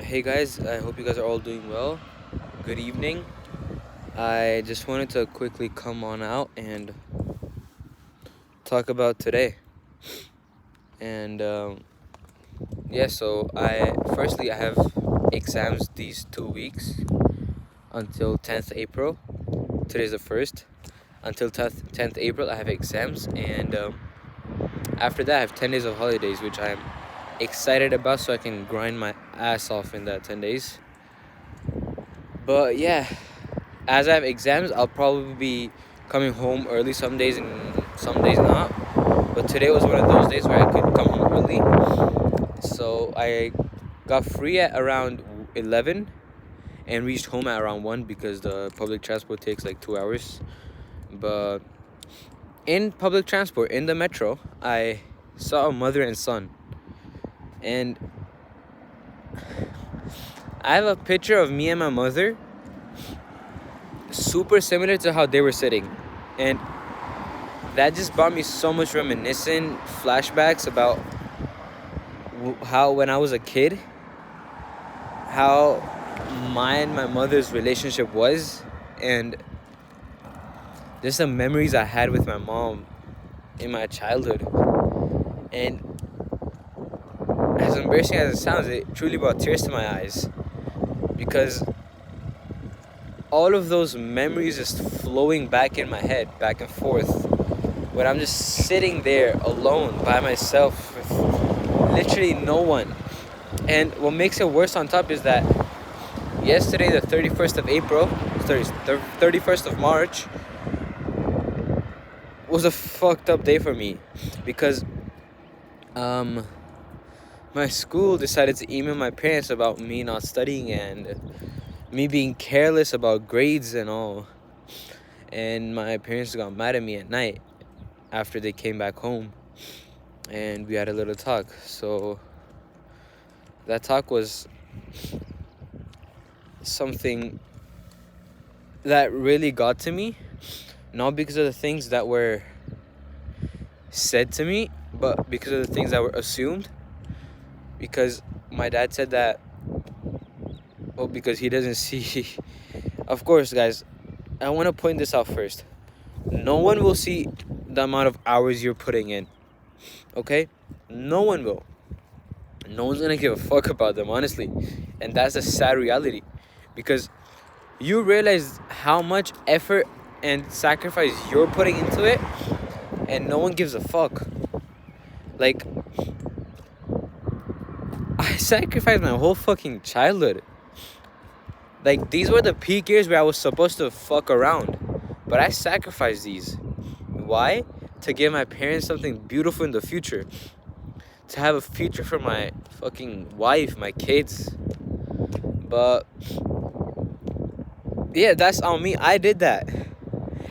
Hey guys, I hope you guys are all doing well. Good evening. I just wanted to quickly come on out and talk about today. And yeah, so I have exams these 2 weeks until 10th April. Today's the 1st. Until 10th April, I have exams, and after that, I have 10 days of holidays, which I'm excited about so I can grind my ass off in that 10 days. But yeah, as I have exams, I'll probably be coming home early some days and some days not. But today was one of those days where I could come home early. So I got free at around 11 and reached home at around 1 because the public transport takes like 2 hours. But in public transport, in the metro, I saw a mother and son. And I have a picture of me and my mother super similar to how they were sitting. And that just brought me so much reminiscent flashbacks about how when I was a kid, how my and my mother's relationship was, and just the memories I had with my mom in my childhood. And as embarrassing as it sounds, it truly brought tears to my eyes because all of those memories just flowing back in my head, back and forth, when I'm just sitting there alone by myself with literally no one. And what makes it worse on top is that yesterday, the 31st of April, sorry, 31st of March, was a fucked up day for me because my school decided to email my parents about me not studying and me being careless about grades and all. And my parents got mad at me at night after they came back home and we had a little talk. So that talk was something that really got to me, not because of the things that were said to me, but because of the things that were assumed. Because my dad said that, well, because he doesn't see. Of course, guys, I want to point this out first. No one will see the amount of hours you're putting in, okay? No one will. No one's gonna give a fuck about them, honestly. And that's a sad reality. Because you realize how much effort and sacrifice you're putting into it, and no one gives a fuck. Like, I sacrificed my whole fucking childhood. Like, these were the peak years where I was supposed to fuck around. But I sacrificed these. Why? To give my parents something beautiful in the future. To have a future for my fucking wife, my kids. But yeah, that's on me. I did that.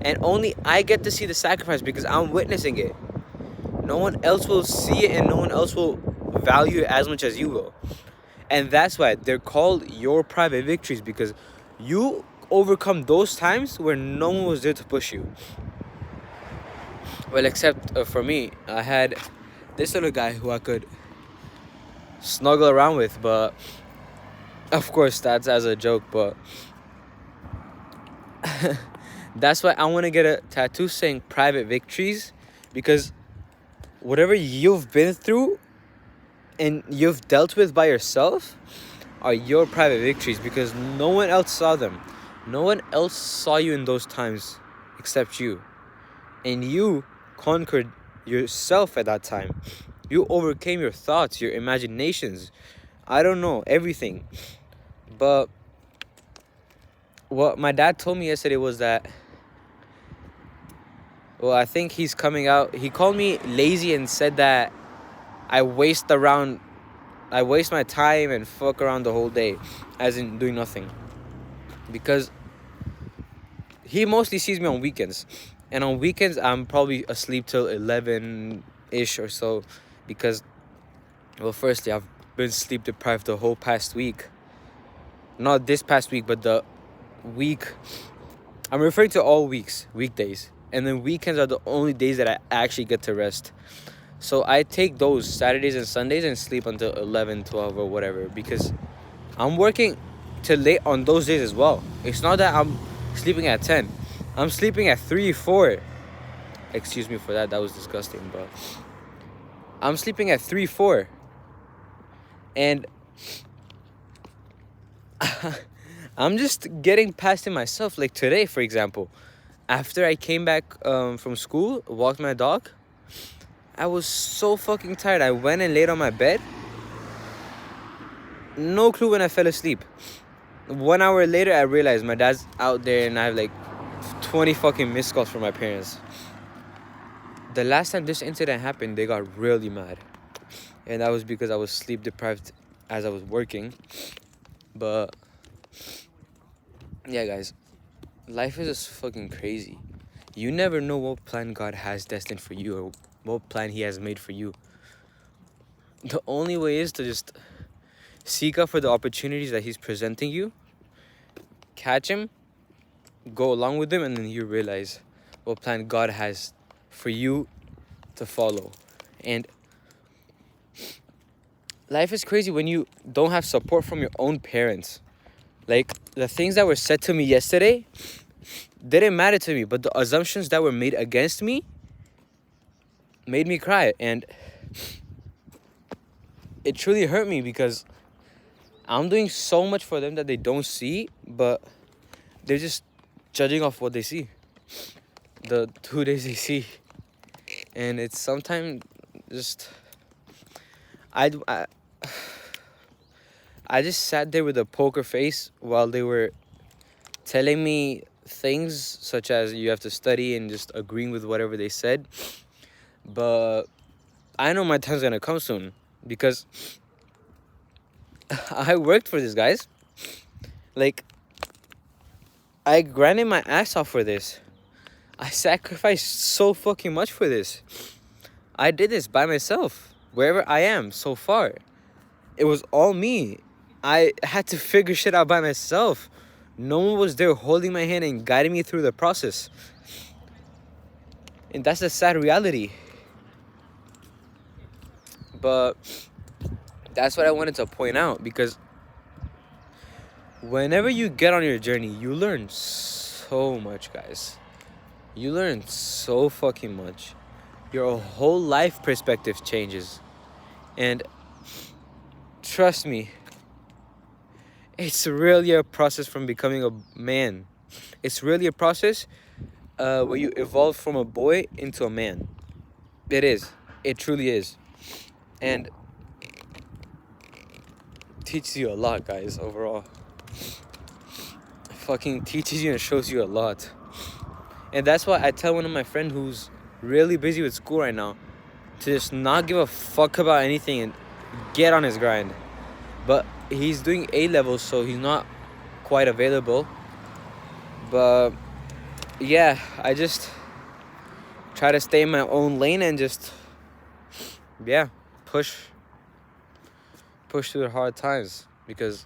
And only I get to see the sacrifice because I'm witnessing it. No one else will see it and no one else will value it as much as you will. And that's why they're called your private victories, because you overcome those times where no one was there to push you. Well, except for me, I had this little guy who I could snuggle around with, but of course that's as a joke. But that's why I want to get a tattoo saying private victories, because whatever you've been through and you've dealt with by yourself are your private victories, because no one else saw them. No one else saw you in those times except you. And you conquered yourself at that time. You overcame your thoughts, your imaginations. I don't know, everything. But what my dad told me yesterday was that, well, I think he's coming out. He called me lazy and said that I waste my time and fuck around the whole day, as in doing nothing. Because he mostly sees me on weekends. And on weekends, I'm probably asleep till 11-ish or so. Because, well, firstly, I've been sleep deprived the whole past week. Not this past week, but the week. I'm referring to all weeks, weekdays. And then weekends are the only days that I actually get to rest. So I take those Saturdays and Sundays and sleep until 11, 12 or whatever. Because I'm working till late on those days as well. It's not that I'm sleeping at 10. I'm sleeping at 3, 4. Excuse me for that. That was disgusting, but I'm sleeping at 3, 4. And I'm just getting past it myself. Like today, for example, after I came back from school, walked my dog, I was so fucking tired. I went and laid on my bed. No clue when I fell asleep. 1 hour later, I realized my dad's out there and I have like 20 fucking missed calls from my parents. The last time this incident happened, they got really mad. And that was because I was sleep deprived as I was working. But yeah, guys, life is just fucking crazy. You never know what plan God has destined for you or what plan He has made for you. The only way is to just seek out for the opportunities that He's presenting you, catch Him, go along with Him, and then you realize what plan God has for you to follow. And life is crazy when you don't have support from your own parents. Like, the things that were said to me yesterday didn't matter to me, but the assumptions that were made against me made me cry. And it truly hurt me because I'm doing so much for them that they don't see, but they're just judging off what they see, the 2 days they see. And it's sometimes just I just sat there with a poker face while they were telling me things such as you have to study and just agreeing with whatever they said. But I know my time's gonna come soon because I worked for this, guys. Like, I grinded my ass off for this. I sacrificed so fucking much for this. I did this by myself, wherever I am so far. It was all me. I had to figure shit out by myself. No one was there holding my hand and guiding me through the process. And that's the sad reality. But that's what I wanted to point out, because whenever you get on your journey, you learn so much, guys. You learn so fucking much. Your whole life perspective changes. And trust me, it's really a process from becoming a man. It's really a process where you evolve from a boy into a man. It is. It truly is. And teaches you a lot, guys, overall. Fucking teaches you and shows you a lot. And that's why I tell one of my friends who's really busy with school right now to just not give a fuck about anything and get on his grind. But he's doing A-levels, so he's not quite available. But yeah, I just try to stay in my own lane and just, yeah, push through the hard times, because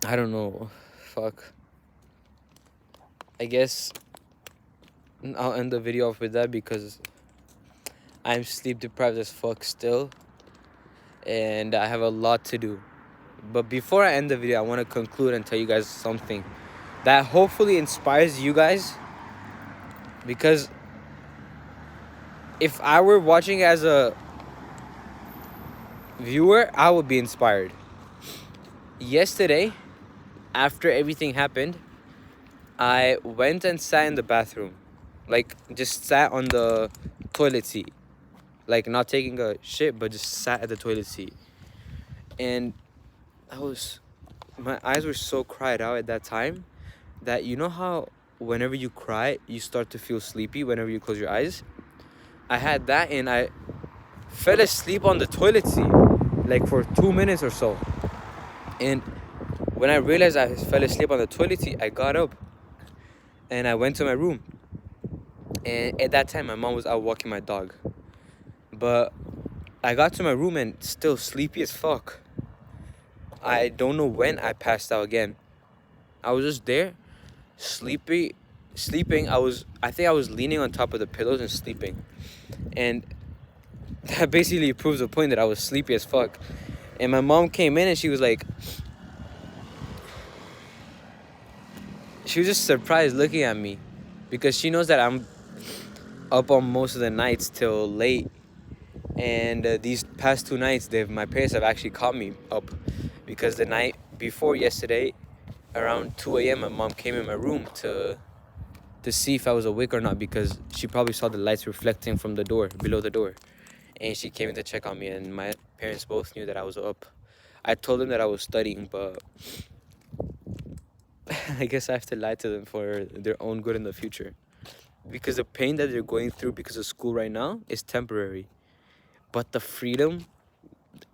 I don't know, fuck. I guess I'll end the video off with that because I'm sleep deprived as fuck still, and I have a lot to do. But before I end the video, I want to conclude and tell you guys something that hopefully inspires you guys, because if I were watching as a viewer, I would be inspired. Yesterday, after everything happened, I went and sat in the bathroom. Like, just sat on the toilet seat. Like, not taking a shit, but just sat at the toilet seat. And my eyes were so cried out at that time that, you know how whenever you cry, you start to feel sleepy whenever you close your eyes? I had that, and I fell asleep on the toilet seat, like for 2 minutes or so. And when I realized I fell asleep on the toilet seat, I got up and I went to my room. And at that time, my mom was out walking my dog. But I got to my room and still sleepy as fuck. I don't know when I passed out again. I was just there, sleeping. I think I was leaning on top of the pillows and sleeping. And that basically proves the point that I was sleepy as fuck. And my mom came in and she was just surprised looking at me, because she knows that I'm up on most of the nights till late. And these past 2 nights, my parents have actually caught me up, because the night before yesterday, around 2 a.m., my mom came in my room to see if I was awake or not, because she probably saw the lights reflecting from the door, below the door. And she came in to check on me, and my parents both knew that I was up. I told them that I was studying, but I guess I have to lie to them for their own good in the future. Because the pain that they're going through because of school right now is temporary. But the freedom,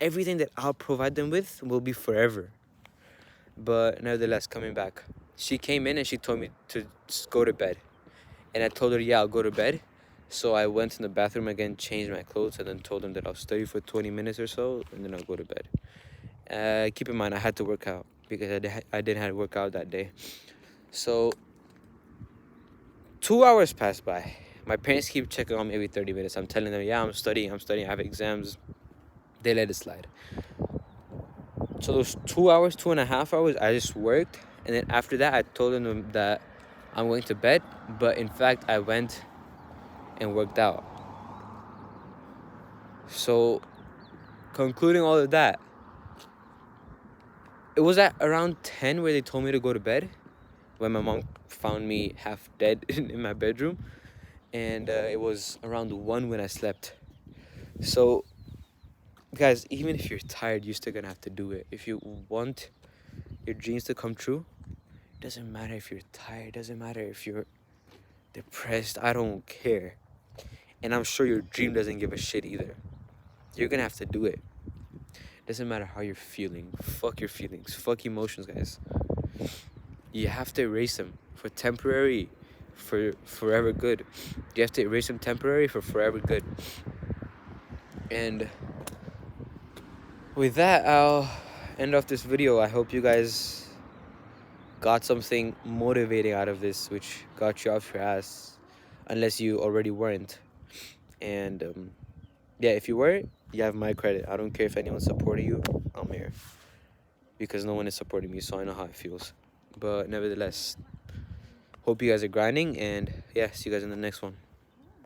everything that I'll provide them with will be forever. But nevertheless, coming back, she came in and she told me to just go to bed. And I told her, yeah, I'll go to bed. So I went in the bathroom again, changed my clothes, and then told them that I'll study for 20 minutes or so, and then I'll go to bed. Keep in mind, I had to work out, because I didn't have to work out that day. So 2 hours passed by. My parents keep checking on me every 30 minutes. I'm telling them, yeah, I'm studying, I have exams. They let it slide. So those 2 hours, 2.5 hours, I just worked. And then after that, I told them that I'm going to bed. But in fact, I went and worked out. So concluding all of that, it was at around 10 where they told me to go to bed, when my mom found me half dead in my bedroom. And it was around 1 when I slept. So guys, even if you're tired, you're still gonna have to do it. If you want your dreams to come true, doesn't matter if you're tired, doesn't matter if you're depressed, I don't care. And I'm sure your dream doesn't give a shit either. You're gonna have to do it. Doesn't matter how you're feeling. Fuck your feelings. Fuck emotions, guys. You have to erase them for temporary, for forever good. You have to erase them temporary for forever good. And with that, I'll end off this video. I hope you guys got something motivating out of this, which got you off your ass, unless you already weren't. And yeah, if you were, you have my credit. I don't care if anyone's supporting you. I'm here because no one is supporting me, so I know how it feels. But nevertheless, hope you guys are grinding, and yeah, see you guys in the next one.